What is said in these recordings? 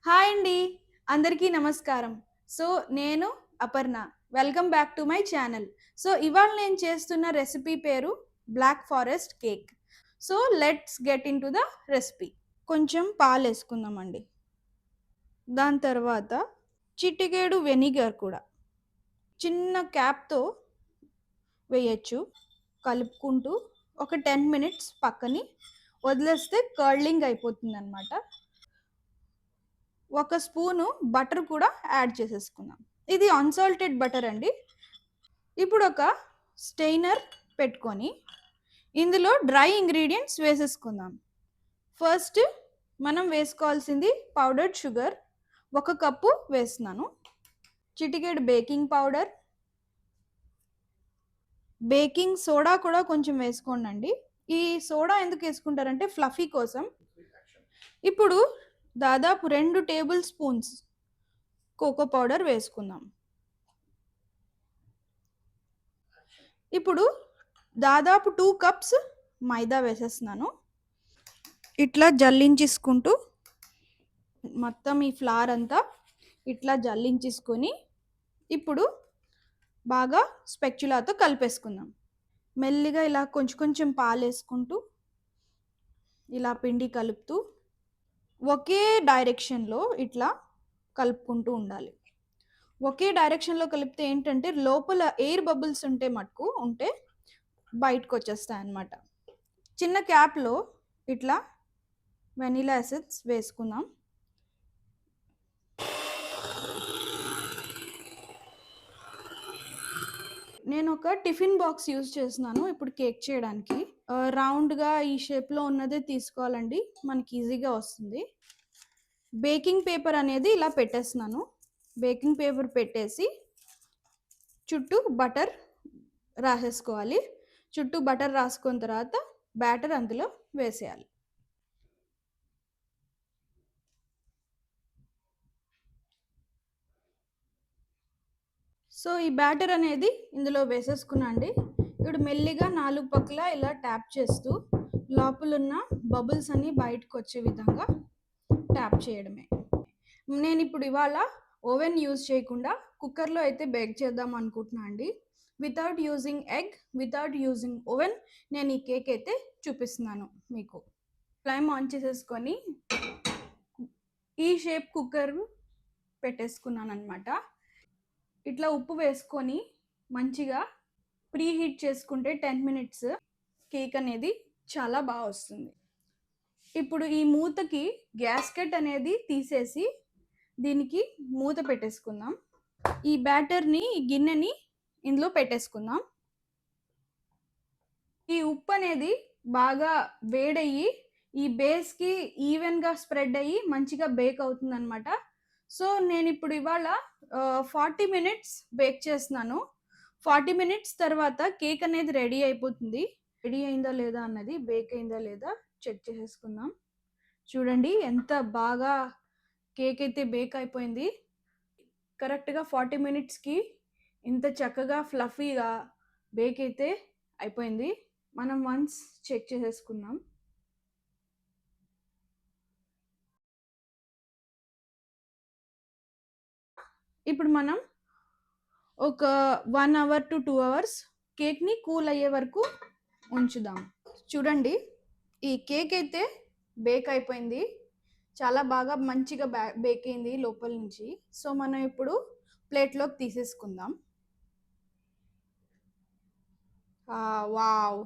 Hi అండి, అందరికీ నమస్కారం. సో నేను Aparna. Welcome back to my channel. So ఇవాళ నేను చేస్తున్న రెసిపీ పేరు black forest cake. So let's get into the recipe. కొంచెం పాలు వేసుకుందామండి. దాని తర్వాత చిటికేడు వెనిగర్ కూడా చిన్న క్యాప్తో వేయచ్చు. కలుపుకుంటూ ఒక 10 మినిట్స్ పక్కని వదిలేస్తే కర్లింగ్ అయిపోతుంది అనమాట. ఒక స్పూను బటర్ కూడా యాడ్ చేసేసుకుందాం. ఇది అన్సాల్టెడ్ బటర్ అండి. ఇప్పుడు ఒక స్టెయినర్ పెట్టుకొని ఇందులో డ్రై ఇంగ్రీడియంట్స్ వేసేసుకుందాం. ఫస్ట్ మనం వేసుకోవాల్సింది పౌడర్డ్ షుగర్ 1 కప్పు వేస్తున్నాను. చిటికెడు బేకింగ్ పౌడర్, బేకింగ్ సోడా కూడా కొంచెం వేసుకోండి. ఈ సోడా ఎందుకు వేసుకుంటారంటే ఫ్లఫీ కోసం. ఇప్పుడు దాదాపు 2 టేబుల్ స్పూన్స్ కోకో పౌడర్ వేసుకుందాం. ఇప్పుడు దాదాపు 2 కప్స్ మైదా వేసేస్తున్నాను. ఇట్లా జల్లించేసుకుంటూ మొత్తం ఈ ఫ్లార్ అంతా ఇట్లా జల్లించేసుకొని ఇప్పుడు బాగా స్పెక్చులాతో కలిపేసుకుందాం. మెల్లిగా ఇలా కొంచెం కొంచెం పాలు వేసుకుంటూ ఇలా పిండి కలుపుతూ ఒకే డైరెక్షన్లో ఇట్లా కలుపుకుంటూ ఉండాలి. ఒకే డైరెక్షన్లో కలిపితే ఏంటంటే లోపల ఎయిర్ బబుల్స్ ఉంటే బయటకు వచ్చేస్తాయి అన్నమాట. చిన్న క్యాప్లో ఇట్లా వెనిలా ఎసెన్స్ వేసుకుందాం. నేను ఒక టిఫిన్ బాక్స్ యూజ్ చేస్తున్నాను ఇప్పుడు కేక్ చేయడానికి. రౌండ్గా ఈ షేప్లో ఉన్నదే తీసుకోవాలండి, మనకి ఈజీగా వస్తుంది. బేకింగ్ పేపర్ అనేది ఇలా పెట్టేస్తున్నాను. బేకింగ్ పేపర్ పెట్టేసి చుట్టూ బటర్ రాసేసుకోవాలి. చుట్టూ బటర్ రాసుకున్న తర్వాత బ్యాటర్ అందులో వేసేయాలి. సో ఈ బ్యాటర్ అనేది ఇందులో వేసేసుకున్నా అండి. ఇప్పుడు మెల్లిగా 4 పక్కల ఇలా ట్యాప్ చేస్తూ లోపలున్న బబుల్స్ అన్నీ బయటకు వచ్చే విధంగా ట్యాప్ చేయడమే. నేను ఇప్పుడు ఇవాళ ఓవెన్ యూజ్ చేయకుండా కుక్కర్లో అయితే బేక్ చేద్దాం అనుకుంటున్నా అండి. Without using egg, without using oven నేను ఈ కేక్ అయితే చూపిస్తున్నాను మీకు. ఫ్లేమ్ ఆన్ చేసేసుకొని ఈ షేప్ కుక్కర్ పెట్టేసుకున్నాను అనమాట. ఇట్లా ఉప్పు వేసుకొని మంచిగా ప్రీ హీట్ చేసుకుంటే 10 మినిట్స్ కేక్ అనేది చాలా బాగా వస్తుంది. ఇప్పుడు ఈ మూతకి గ్యాస్కెట్ అనేది తీసేసి దీనికి మూత పెట్టేసుకుందాం. ఈ బ్యాటర్ని, ఈ గిన్నెని ఇందులో పెట్టేసుకుందాం. ఈ ఉప్పు అనేది బాగా వేడయ్యి ఈ బేస్కి ఈవెన్గా స్ప్రెడ్ అయ్యి మంచిగా బేక్ అవుతుంది అనమాట. సో నేను ఇప్పుడు ఇవాళ 40 మినిట్స్ బేక్ చేస్తున్నాను. 40 మినిట్స్ తర్వాత కేక్ అనేది రెడీ అయిపోతుంది. రెడీ అయిందా లేదా అన్నది, బేక్ అయిందా లేదా చెక్ చేసేసుకుందాం. చూడండి ఎంత బాగా కేక్ అయితే బేక్ అయిపోయింది. కరెక్ట్గా 40 మినిట్స్కి ఇంత చక్కగా ఫ్లఫీగా బేక్ అయితే అయిపోయింది. మనం వన్స్ చెక్ చేసేసుకుందాం. ఇప్పుడు మనం ఒక 1 అవర్ టు 2 అవర్స్ కేక్ని కూల్ అయ్యే వరకు ఉంచుదాం. చూడండి ఈ కేక్ అయితే బేక్ అయిపోయింది. చాలా బాగా మంచిగా బేక్ అయింది లోపల నుంచి. సో మనం ఇప్పుడు ప్లేట్లోకి తీసేసుకుందాం. వావ్,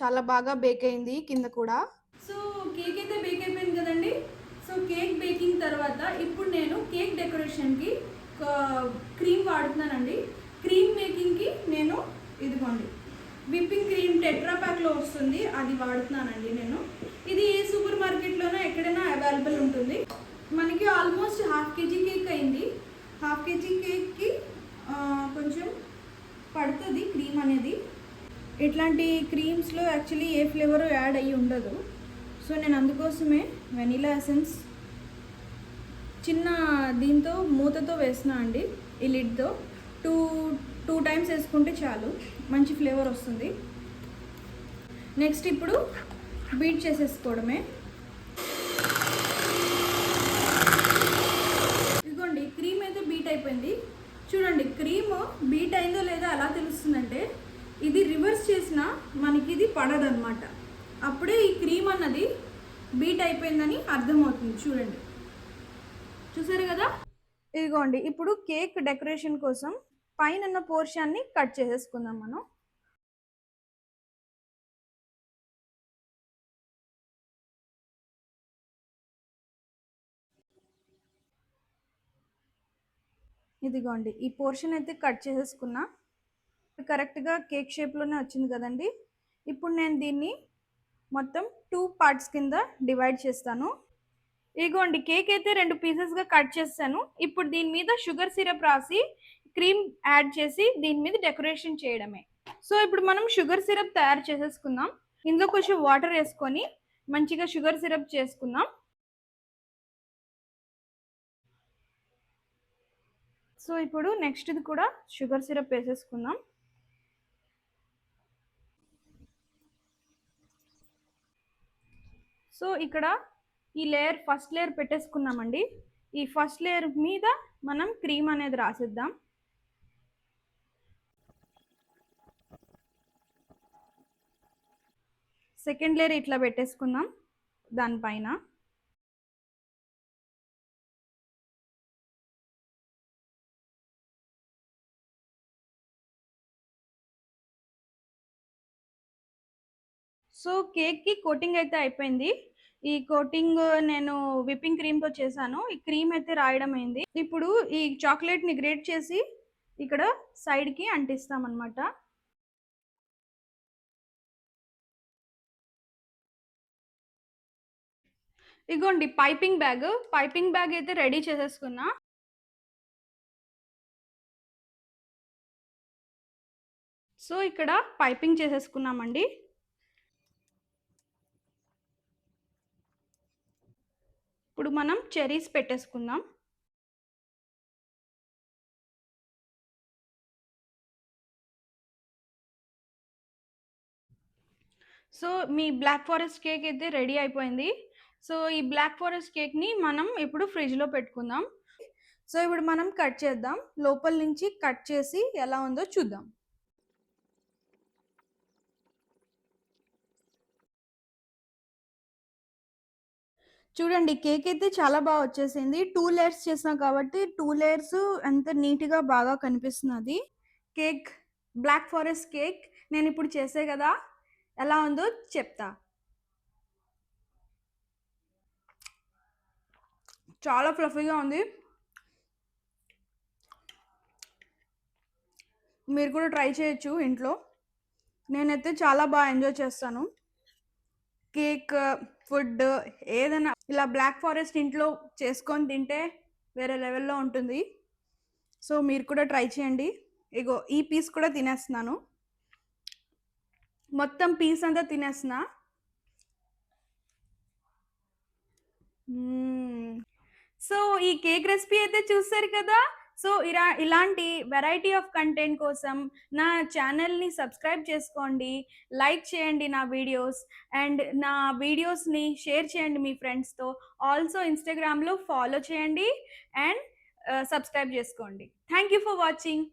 చాలా బాగా బేక్ అయింది కింద కూడా. సో కేక్ అయితే బేక్ అయిపోయింది కదండి. సో కేక్ బేకింగ్ తర్వాత ఇప్పుడు నేను కేక్ డెకరేషన్కి క్రీమ్ వాడుతున్నానండి. క్రీమ్ మేకింగ్కి నేను ఇదిగోండి విప్పింగ్ క్రీమ్ టెట్రా ప్యాక్లో వస్తుంది, అది వాడుతున్నానండి నేను. ఇది ఏ సూపర్ మార్కెట్లోనో ఎక్కడైనా అవైలబుల్ ఉంటుంది. మనకి ఆల్మోస్ట్ 1/2 kg కేక్ అయింది. 1/2 kg కేక్కి కొంచెం పడుతుంది క్రీమ్ అనేది. ఇట్లాంటి క్రీమ్స్లో యాక్చువల్లీ ఏ ఫ్లేవర్ యాడ్ అయ్యి ఉండదు. సో నేను అందుకోసమే వెనిలా ఎసెన్స్ చిన్న దీంతో మూతతో వేసినా అండి. ఈ లిడ్తో టూ టైమ్స్ వేసుకుంటే చాలు, మంచి ఫ్లేవర్ వస్తుంది. నెక్స్ట్ ఇప్పుడు బీట్ చేసేసుకోవడమే. మనకి ఇది పడదన్నమాట. అప్పుడే ఈ క్రీమ్ అన్నది బీట్ అయిపోయిందని అర్థమవుతుంది. చూడండి, చూసారు కదా. ఇదిగోండి, ఇప్పుడు కేక్ డెకరేషన్ కోసం పైన ఉన్న పోర్షన్ని కట్ చేసేసుకుందాం మనం. ఇదిగోండి, ఈ పోర్షన్ అయితే కట్ చేసేసుకున్నా. కరెక్ట్గా కేక్ షేప్లోనే వచ్చింది కదండి. ఇప్పుడు నేను దీన్ని మొత్తం 2 పార్ట్స్ కింద డివైడ్ చేస్తాను. ఇదిగోండి, కేక్ అయితే 2 పీసెస్గా కట్ చేస్తాను. ఇప్పుడు దీని మీద షుగర్ సిరప్ రాసి క్రీమ్ యాడ్ చేసి దీని మీద డెకరేషన్ చేయడమే. సో ఇప్పుడు మనం షుగర్ సిరప్ తయారు చేసేసుకుందాం. ఇందులో కొంచెం వాటర్ వేసుకొని మంచిగా షుగర్ సిరప్ చేసుకుందాం. సో ఇప్పుడు నెక్స్ట్ ఇది కూడా షుగర్ సిరప్ వేసేసుకుందాం. సో ఇక్కడ ఈ లేయర్, ఫస్ట్ లేయర్ పెట్టేసుకున్నామండి. ఈ ఫస్ట్ లేయర్ మీద మనం క్రీమ్ అనేది రాసిద్దాం. సెకండ్ లేయర్ ఇట్లా పెట్టేసుకుందాం దానిపైన. సో కేక్కి కోటింగ్ అయితే అయిపోయింది. ఈ కోటింగ్ నేను విప్పింగ్ క్రీమ్తో చేశాను. ఈ క్రీమ్ అయితే రాయడం అయింది. ఇప్పుడు ఈ చాక్లెట్ని గ్రేట్ చేసి ఇక్కడ సైడ్కి అంటిస్తామన్నమాట. ఇగోండి, పైపింగ్ బ్యాగ్ అయితే రెడీ చేసేసుకున్నా. సో ఇక్కడ పైపింగ్ చేసేసుకున్నామండి. ఇప్పుడు మనం చెరీస్ పెట్టేసుకుందాం. సో మీ బ్లాక్ ఫారెస్ట్ కేక్ అయితే రెడీ అయిపోయింది. సో ఈ బ్లాక్ ఫారెస్ట్ కేక్ని మనం ఇప్పుడు ఫ్రిడ్జ్లో పెట్టుకుందాం. సో ఇప్పుడు మనం కట్ చేద్దాం. లోపల నుంచి కట్ చేసి ఎలా ఉందో చూద్దాం. చూడండి, కేక్ అయితే చాలా బాగా వచ్చేసింది. 2 లేయర్స్ చేసాం కాబట్టి 2 లేయర్స్ ఎంత నీట్గా బాగా కనిపిస్తున్నది. కేక్, బ్లాక్ ఫారెస్ట్ కేక్ నేను ఇప్పుడు చేసే కదా, ఎలా ఉందో చెప్తా. చాలా ఫ్లఫీగా ఉంది. మీరు కూడా ట్రై చేయొచ్చు ఇంట్లో. నేనైతే చాలా బాగా ఎంజాయ్ చేస్తాను. కేక్, ఫుడ్ ఏదైనా ఇలా బ్లాక్ ఫారెస్ట్ ఇంట్లో చేసుకొని తింటే వేరే లెవెల్లో ఉంటుంది. సో మీరు కూడా ట్రై చేయండి. ఇగో ఈ పీస్ కూడా తినేస్తున్నాను. మొత్తం పీస్ అంతా తినేస్తున్నా. సో ఈ కేక్ రెసిపీ అయితే చూస్తారు కదా. సో ఇలాంటి వెరైటీ ఆఫ్ కంటెంట్ కోసం నా ఛానల్ని సబ్స్క్రైబ్ చేసుకోండి, లైక్ చేయండి నా వీడియోస్, అండ్ నా వీడియోస్ని షేర్ చేయండి మీ ఫ్రెండ్స్తో. ఆల్సో ఇన్స్టాగ్రామ్లో ఫాలో చేయండి అండ్ సబ్స్క్రైబ్ చేసుకోండి. Thank you for watching.